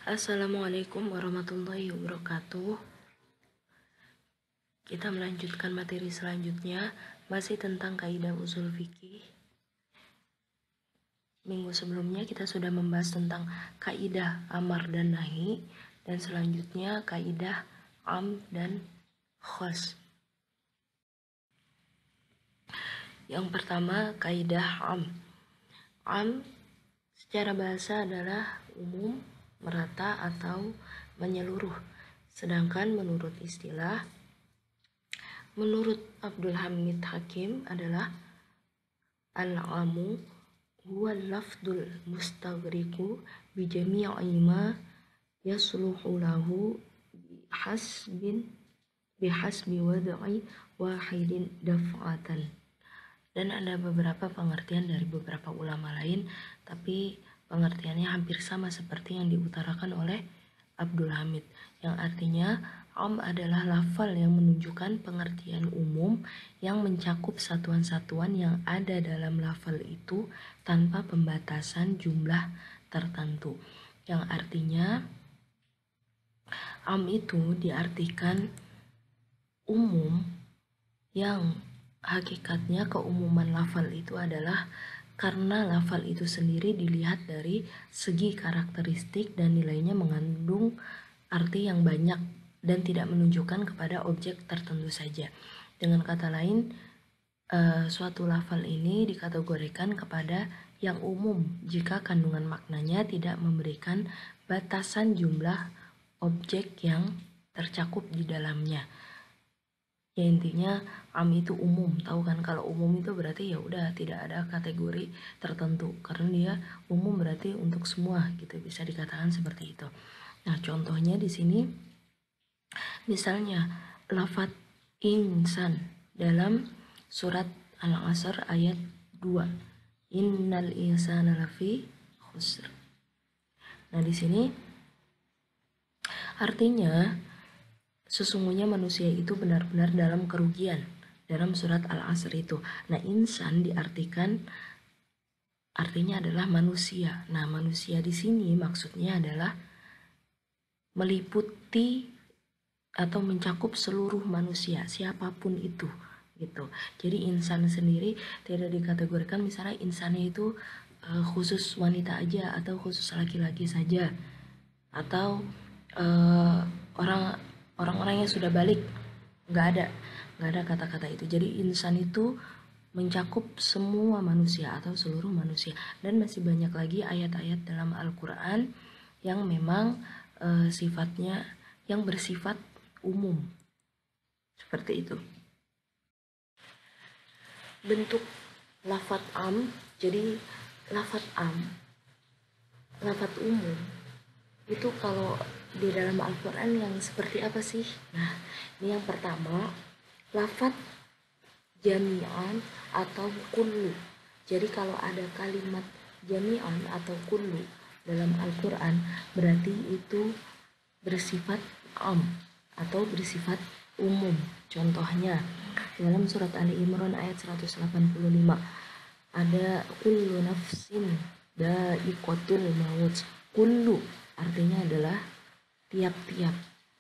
Assalamualaikum warahmatullahi wabarakatuh. Kita melanjutkan materi selanjutnya, masih tentang kaidah usul fikih. Minggu sebelumnya kita sudah membahas tentang kaidah amar dan nahi, dan selanjutnya kaidah am dan khas. Yang pertama, kaidah am. Am secara bahasa adalah umum, merata, atau menyeluruh. Sedangkan menurut istilah, menurut Abdul Hamid Hakim adalah al-amu huwa lafdul mustaghriqu bi jami'i ma yasluhu lahu bihasbi wad'i wahidin daf'atan. Dan ada beberapa pengertian dari beberapa ulama lain, tapi pengertiannya hampir sama seperti yang diutarakan oleh Abdul Hamid, yang artinya am adalah lafal yang menunjukkan pengertian umum yang mencakup satuan-satuan yang ada dalam lafal itu tanpa pembatasan jumlah tertentu. Yang artinya am itu diartikan umum yang hakikatnya keumuman lafal itu adalah karena lafal itu sendiri dilihat dari segi karakteristik dan nilainya mengandung arti yang banyak dan tidak menunjukkan kepada objek tertentu saja. Dengan kata lain, suatu lafal ini dikategorikan kepada yang umum jika kandungan maknanya tidak memberikan batasan jumlah objek yang tercakup di dalamnya. Ya intinya am itu umum, tahu kan, kalau umum itu berarti ya udah tidak ada kategori tertentu karena dia umum, berarti untuk semua gitu, bisa dikatakan seperti itu. Nah, contohnya di sini misalnya lafaz insan dalam surat Al-Asr ayat 2. Innal insana lafi khusr. Nah, di sini artinya sesungguhnya manusia itu benar-benar dalam kerugian dalam surat Al-Asr itu. Nah, insan artinya adalah manusia. Nah, manusia di sini maksudnya adalah meliputi atau mencakup seluruh manusia, siapapun itu gitu. Jadi insan sendiri tidak dikategorikan misalnya insannya itu khusus wanita aja atau khusus laki-laki saja, atau orang-orang yang sudah balik, nggak ada kata-kata itu. Jadi insan itu mencakup semua manusia atau seluruh manusia. Dan masih banyak lagi ayat-ayat dalam Al-Quran yang memang sifatnya yang bersifat umum seperti itu. Bentuk lafaz am, jadi lafaz umum itu kalau di dalam Al-Quran yang seperti apa sih? Nah, ini yang pertama, lafaz jami'an atau kullu. Jadi kalau ada kalimat jami'an atau kullu dalam Al-Quran, berarti itu bersifat am atau bersifat umum. Contohnya dalam surat Ali Imran ayat 185 ada kullu nafsin dha'iqatul maut. Kullu artinya adalah tiap-tiap.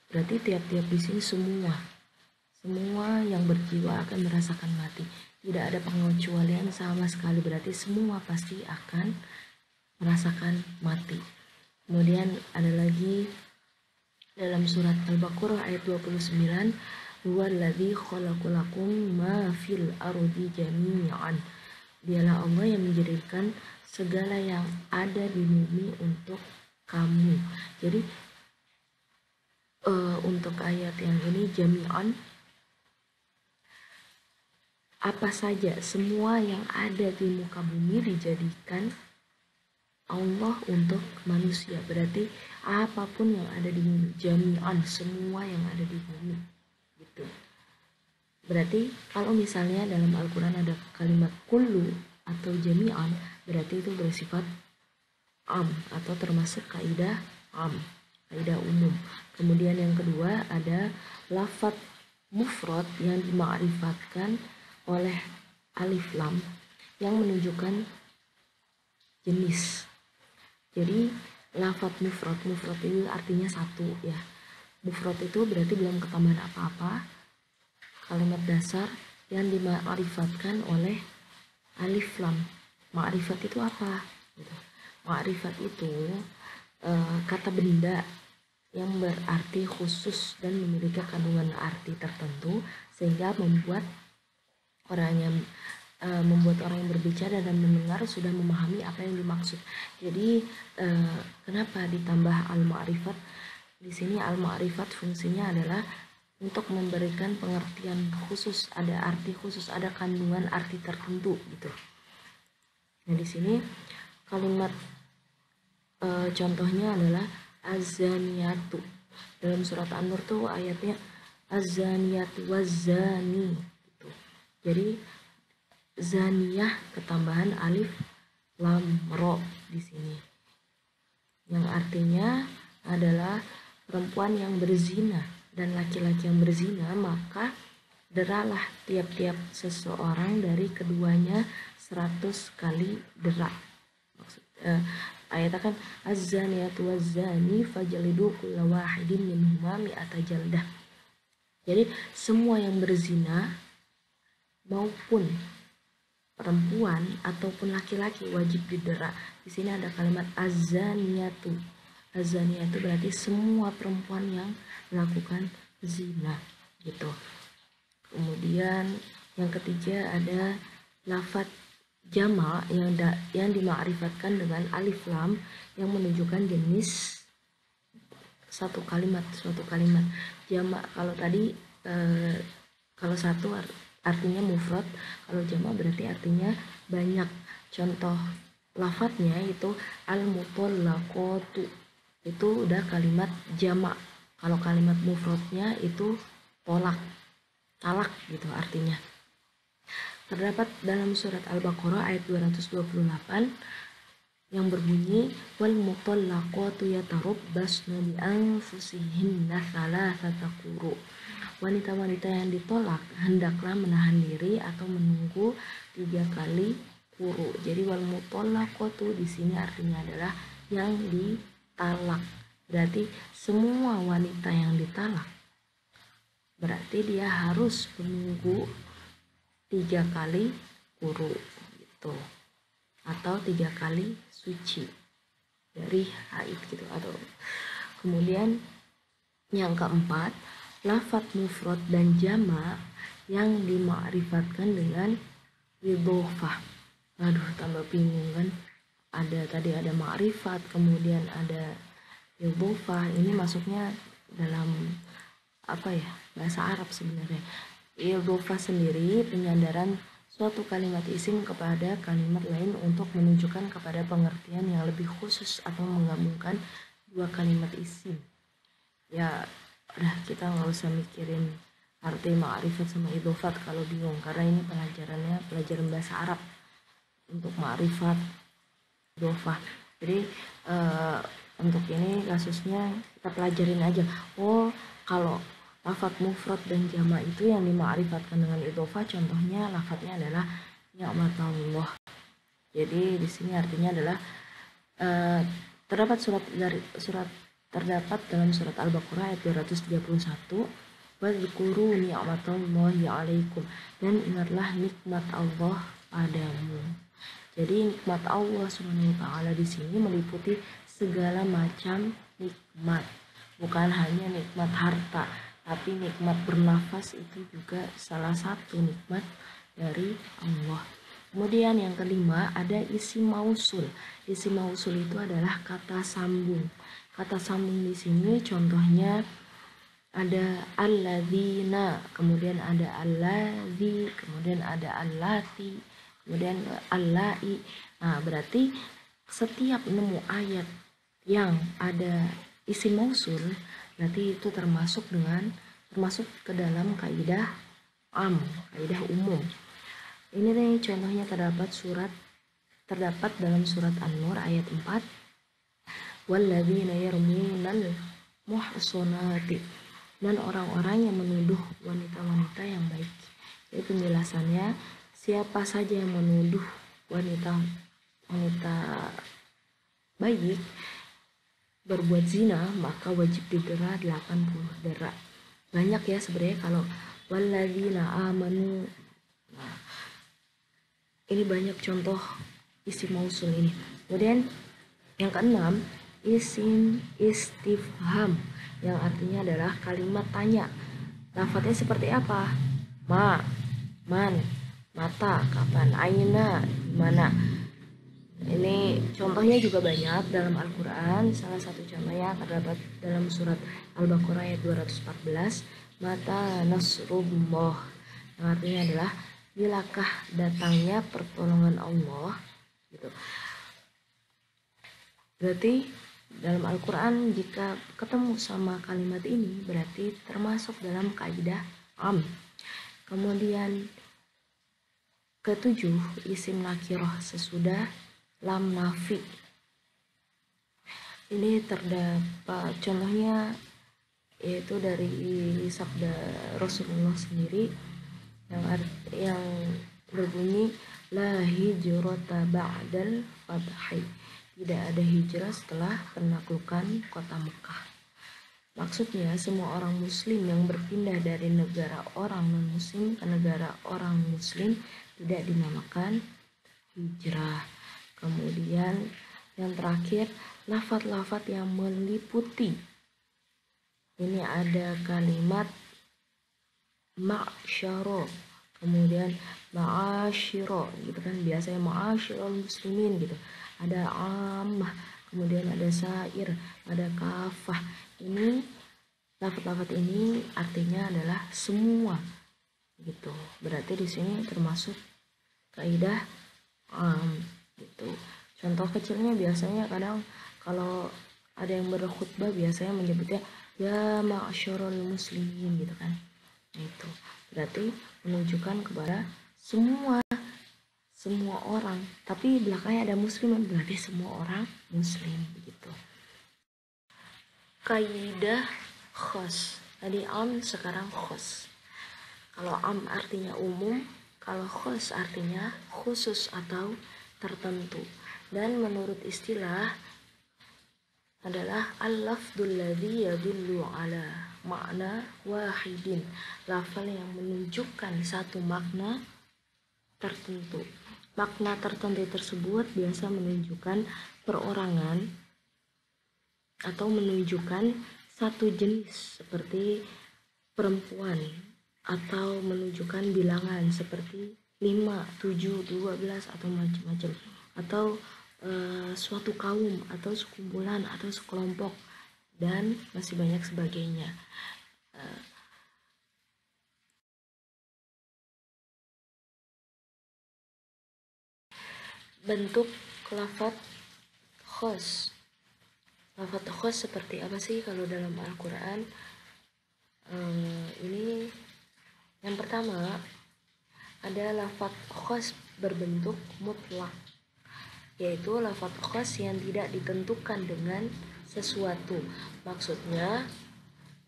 Berarti tiap-tiap di sini semua yang berjiwa akan merasakan mati. Tidak ada pengecualian sama sekali. Berarti semua pasti akan merasakan mati. Kemudian ada lagi dalam surat Al-Baqarah ayat 29, huwallazi khalaqalakum ma fil ardi jami'an. Dialah Allah yang menjadikan segala yang ada di bumi untuk kamu. Jadi untuk ayat yang ini jami'an, apa saja, semua yang ada di muka bumi dijadikan Allah untuk manusia. Berarti apapun yang ada di bumi, jami'an, semua yang ada di bumi gitu. Berarti kalau misalnya dalam Al-Quran ada kalimat kullu atau jami'an, berarti itu bersifat am atau termasuk kaidah am, kaidah umum. Kemudian yang kedua ada lafaz mufrad yang dima'rifatkan oleh alif lam yang menunjukkan jenis. Jadi lafadz mufrad itu artinya satu ya. Mufrad itu berarti belum ketambahan apa-apa, kalimat dasar yang dima'rifatkan oleh alif lam. Ma'rifat itu apa gitu. Ma'rifat itu kata benda yang berarti khusus dan memiliki kandungan arti tertentu sehingga membuat orang yang berbicara dan mendengar sudah memahami apa yang dimaksud. Jadi kenapa ditambah al-ma'rifat? Di sini al-ma'rifat fungsinya adalah untuk memberikan pengertian khusus, ada arti khusus, ada kandungan arti tertentu gitu. Nah di sini kalimat contohnya adalah azaniyatu. Dalam surat An-Nur tuh ayatnya azaniyatu wazani gitu. Jadi zaniyah ketambahan alif lam ro di sini. Yang artinya adalah perempuan yang berzina dan laki-laki yang berzina, maka deralah tiap-tiap seseorang dari keduanya 100 kali dera. Maksud ayatnya kan az-zaniyatu waz-zani fajlidu kulla wahidin minhuma mi'ata jaldah. Jadi semua yang berzina maupun perempuan ataupun laki-laki wajib didera. Di sini ada kalimat az-zaniyatu. Az-zaniyatu berarti semua perempuan yang melakukan zina gitu. Kemudian yang ketiga ada lafadz jamak yang dima'rifatkan dengan alif lam yang menunjukkan jenis suatu kalimat. Jamak kalau tadi kalau satu artinya mufrad, kalau jamak berarti artinya banyak. Contoh lafadznya itu al-mutallaqatu, itu udah kalimat jamak. Kalau kalimat mufradnya itu talak gitu artinya. Terdapat dalam surat Al-Baqarah ayat 228 yang berbunyi wal mutallaqatu yatarabbasna bi anfusihinna thalathata quru. Wanita-wanita yang ditolak hendaklah menahan diri atau menunggu 3 kali quru. Jadi wal mutallaqatu di sini artinya adalah yang ditalak. Berarti semua wanita yang ditalak berarti dia harus menunggu 3 kali quru gitu, atau 3 kali suci dari haid gitu. Atau kemudian yang keempat, lafadz mufrad dan jamak yang dima'rifatkan dengan idhofah. Aduh, tambah bingung kan, tadi ada ma'rifat, kemudian ada idhofah. Ini masuknya dalam apa ya, bahasa Arab sebenarnya. Idhofah sendiri penyandaran suatu kalimat isim kepada kalimat lain untuk menunjukkan kepada pengertian yang lebih khusus atau menggabungkan 2 kalimat isim. Ya udah, kita nggak usah mikirin arti ma'rifat sama idhofat kalau bingung, karena ini pelajaran bahasa Arab untuk ma'rifat, idhofah. Jadi untuk ini kasusnya kita pelajarin aja. Oh, kalau lafadz mufrad dan jamak itu yang dima'rifatkan dengan idhofah, contohnya lafadznya adalah ni'matullah. Jadi di sini artinya adalah terdapat dalam surat Al-Baqarah ayat 231, wadzkuru ni'matallahi 'alaikum, dan ingatlah nikmat Allah padamu. Jadi nikmat Allah Subhanahu wa taala di sini meliputi segala macam nikmat, bukan hanya nikmat harta, tapi nikmat bernafas itu juga salah satu nikmat dari Allah. Kemudian yang kelima ada isim mausul. Isim mausul itu adalah kata sambung. Kata sambung di sini contohnya ada alladzina, kemudian ada alladzi, kemudian ada allati, kemudian allai. Nah, berarti setiap nemu ayat yang ada isim mausul berarti itu termasuk ke dalam kaidah umum. Ini nih contohnya terdapat dalam surat An-Nur ayat 4, walladzina yarmunal muhsanati, dan orang-orang yang menuduh wanita-wanita yang baik. Jadi penjelasannya, siapa saja yang menuduh wanita baik berbuat zina, maka wajib didera 80 dera. Banyak ya sebenarnya kalau walladzina amanu. Nah, ini banyak contoh isim mausul ini. Kemudian yang keenam, isim istifham yang artinya adalah kalimat tanya. Lafadznya seperti apa? Ma, man, mata, kapan, aina, mana. Ini contohnya juga banyak dalam Al-Quran. Salah satu contohnya terdapat dalam surat Al-Baqarah ayat 214, mata nasrullah, yang artinya adalah bilakah datangnya pertolongan Allah gitu. Berarti dalam Al-Quran jika ketemu sama kalimat ini berarti termasuk dalam kaidah am. Kemudian ketujuh, isim nakirah sesudah lam nafi. Ini terdapat contohnya yaitu dari sabda Rasulullah sendiri yang berbunyi la hijrata ba'dal fathi. Tidak ada hijrah setelah penaklukan kota Mekah. Maksudnya semua orang muslim yang berpindah dari negara orang non-muslim ke negara orang muslim tidak dinamakan hijrah. Kemudian yang terakhir, lafaz-lafaz yang meliputi. Ini ada kalimat ma'syaro, kemudian ma'asyiro gitu kan, biasanya ma'asyirul muslimin gitu. Ada ammah, kemudian ada sair, ada kafah. Ini lafaz-lafaz ini artinya adalah semua gitu. Berarti di sini termasuk kaidah gitu. Contoh kecilnya biasanya kadang kalau ada yang berkhutbah biasanya menyebutnya ya ma'asyarul muslimin gitu kan. Itu berarti menunjukkan kepada semua orang, tapi belakangnya ada muslim, berarti semua orang muslim begitu. Kaidah khos, tadi am, sekarang khos. Kalau am artinya umum, kalau khos artinya khusus atau tertentu. Dan menurut istilah adalah al-lafdul ladzi yadullu ala makna wahidin, lafal yang menunjukkan satu makna tertentu. Makna tertentu tersebut biasa menunjukkan perorangan atau menunjukkan satu jenis seperti perempuan, atau menunjukkan bilangan seperti 5, 7, 12 atau macam-macam, atau suatu kaum atau sekumpulan atau sekelompok dan masih banyak sebagainya. Bentuk lafaz khos. Lafaz khos seperti apa sih kalau dalam Al-Quran? Ini yang pertama ada lafaz khos berbentuk mutlak, yaitu lafaz khos yang tidak ditentukan dengan sesuatu. Maksudnya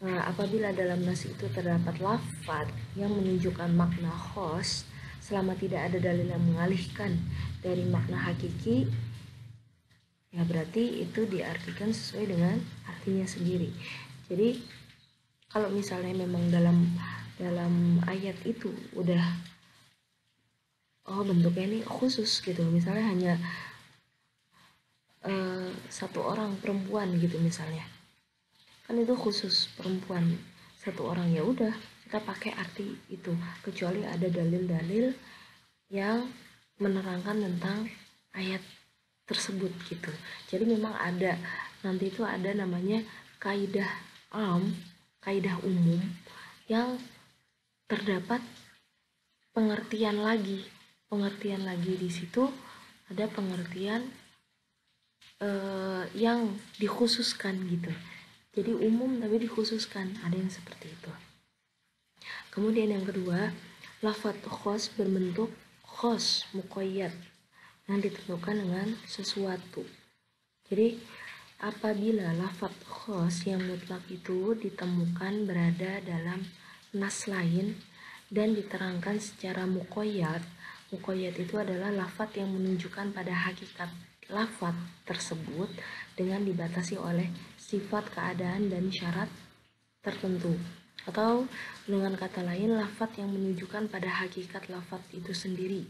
apabila dalam nas itu terdapat lafaz yang menunjukkan makna khos, selama tidak ada dalil yang mengalihkan dari makna hakiki, ya berarti itu diartikan sesuai dengan artinya sendiri. Jadi kalau misalnya memang dalam ayat itu udah bentuknya ini khusus gitu, misalnya hanya satu orang perempuan gitu misalnya, kan itu khusus perempuan satu orang, ya udah kita pakai arti itu, kecuali ada dalil-dalil yang menerangkan tentang ayat tersebut gitu. Jadi memang ada, nanti itu ada namanya kaidah am, kaidah umum, yang terdapat pengertian lagi di situ, ada pengertian yang dikhususkan gitu. Jadi umum tapi dikhususkan, ada yang seperti itu. Kemudian yang kedua, lafaz khos berbentuk khos muqayyad yang ditentukan dengan sesuatu. Jadi apabila lafaz khos yang mutlak itu ditemukan berada dalam nas lain dan diterangkan secara muqayyad, muqayyad itu adalah lafaz yang menunjukkan pada hakikat lafaz tersebut dengan dibatasi oleh sifat, keadaan, dan syarat tertentu. Atau dengan kata lain, lafadz yang menunjukkan pada hakikat lafadz itu sendiri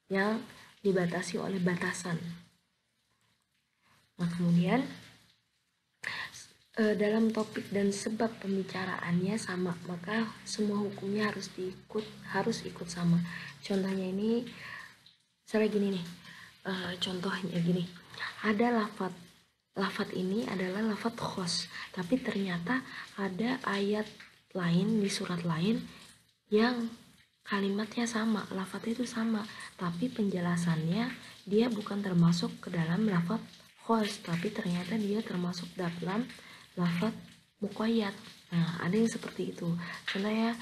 yang dibatasi oleh batasan. Nah, kemudian dalam topik dan sebab pembicaraannya sama, maka semua hukumnya harus ikut sama. Contohnya ini, misalnya gini nih, contohnya gini, ada lafadz ini adalah lafadz khos, tapi ternyata ada ayat lain di surat lain yang kalimatnya sama, lafadznya itu sama, tapi penjelasannya dia bukan termasuk ke dalam lafadz khos, tapi ternyata dia termasuk dalam lafadz muqayyad. Nah, ada yang seperti itu. Contohnya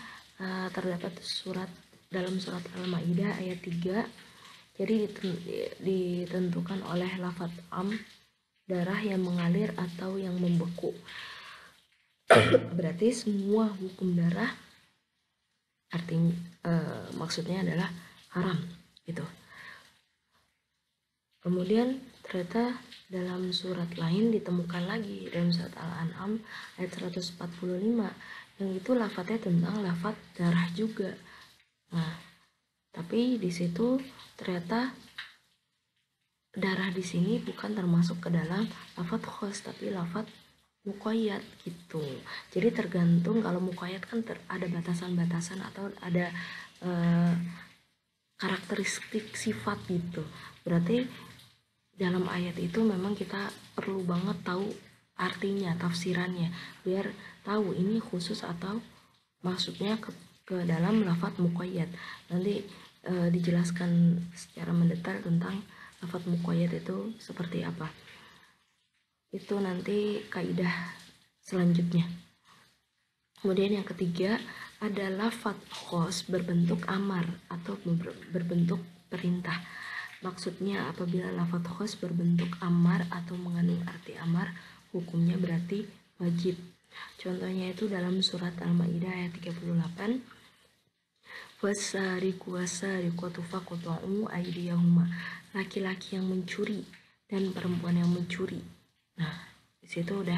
terdapat dalam surat Al-Maidah ayat 3. Jadi ditentukan oleh lafadz am, darah yang mengalir atau yang membeku. Berarti semua hukum darah artinya maksudnya adalah haram gitu. Kemudian ternyata dalam surat lain ditemukan lagi dalam surat Al-An'am ayat 145 yang itu lafadznya tentang lafadz darah juga. Nah, tapi di situ ternyata darah di sini bukan termasuk ke dalam lafadz khos, tapi lafadz muqayyad gitu. Jadi tergantung, kalau muqayyad kan ada batasan-batasan atau ada karakteristik sifat gitu. Berarti dalam ayat itu memang kita perlu banget tahu artinya, tafsirannya, biar tahu ini khusus atau maksudnya ke dalam lafadz muqayyad. Nanti dijelaskan secara mendetail tentang lafadz muqayyad itu seperti apa. Itu nanti kaidah selanjutnya. Kemudian yang ketiga ada lafadz khos berbentuk amar atau berbentuk perintah. Maksudnya apabila lafadz khos berbentuk amar atau mengandung arti amar, hukumnya berarti wajib. Contohnya itu dalam surat Al-Maidah ayat 38. Wasariqu wasariqatu faqta'u aydiyahuma. Laki-laki yang mencuri dan perempuan yang mencuri. Nah, di situ udah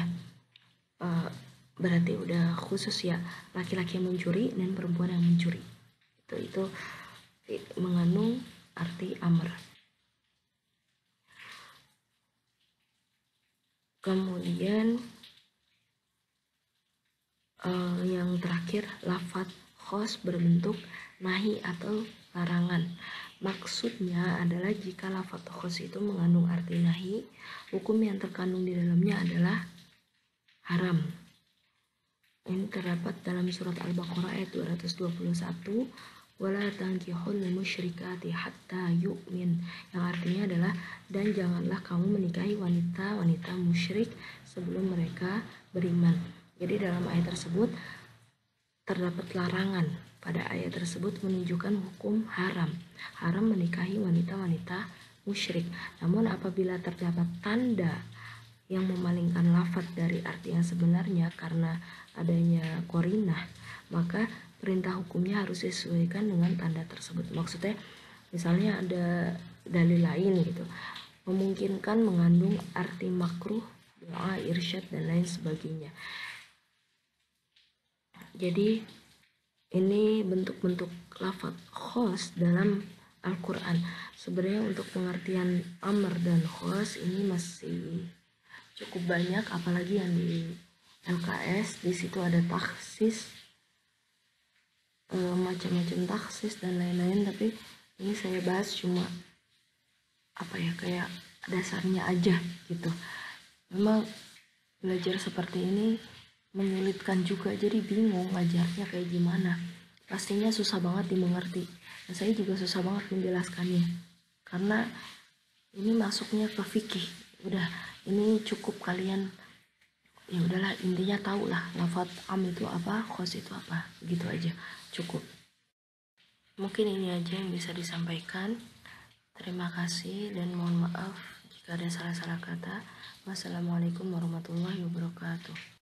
berarti udah khusus ya, laki-laki yang mencuri dan perempuan yang mencuri. Itu mengandung arti amr. Kemudian yang terakhir lafadz khos berbentuk nahi atau larangan. Maksudnya adalah jika lafadz khos itu mengandung arti nahi, hukum yang terkandung di dalamnya adalah haram. Ini terdapat dalam surat Al-Baqarah ayat 221. Wala tankihul musyrikati hatta yu'min, yang artinya adalah dan janganlah kamu menikahi wanita-wanita musyrik sebelum mereka beriman. Jadi dalam ayat tersebut terdapat larangan. Pada ayat tersebut menunjukkan hukum haram menikahi wanita-wanita musyrik. Namun apabila terdapat tanda yang memalingkan lafadz dari arti yang sebenarnya karena adanya qarinah, maka perintah hukumnya harus disesuaikan dengan tanda tersebut. Maksudnya misalnya ada dalil lain gitu, memungkinkan mengandung arti makruh, doa, irsyad, dan lain sebagainya. Jadi ini bentuk-bentuk lafadz khos dalam Al-Quran. Sebenarnya untuk pengertian amr dan khos ini masih cukup banyak, apalagi yang di LKS. Di situ ada taksis, macam-macam taksis dan lain-lain, tapi ini saya bahas cuma kayak dasarnya aja gitu. Memang belajar seperti ini menyulitkan juga, jadi bingung ngajarnya kayak gimana, pastinya susah banget dimengerti, dan saya juga susah banget menjelaskannya karena ini masuknya ke fikih. Udah, ini cukup kalian ya udahlah, intinya tahu lah lafadz am itu apa, khos itu apa, gitu aja cukup. Mungkin ini aja yang bisa disampaikan. Terima kasih dan mohon maaf jika ada salah-salah kata. Wassalamualaikum warahmatullahi wabarakatuh.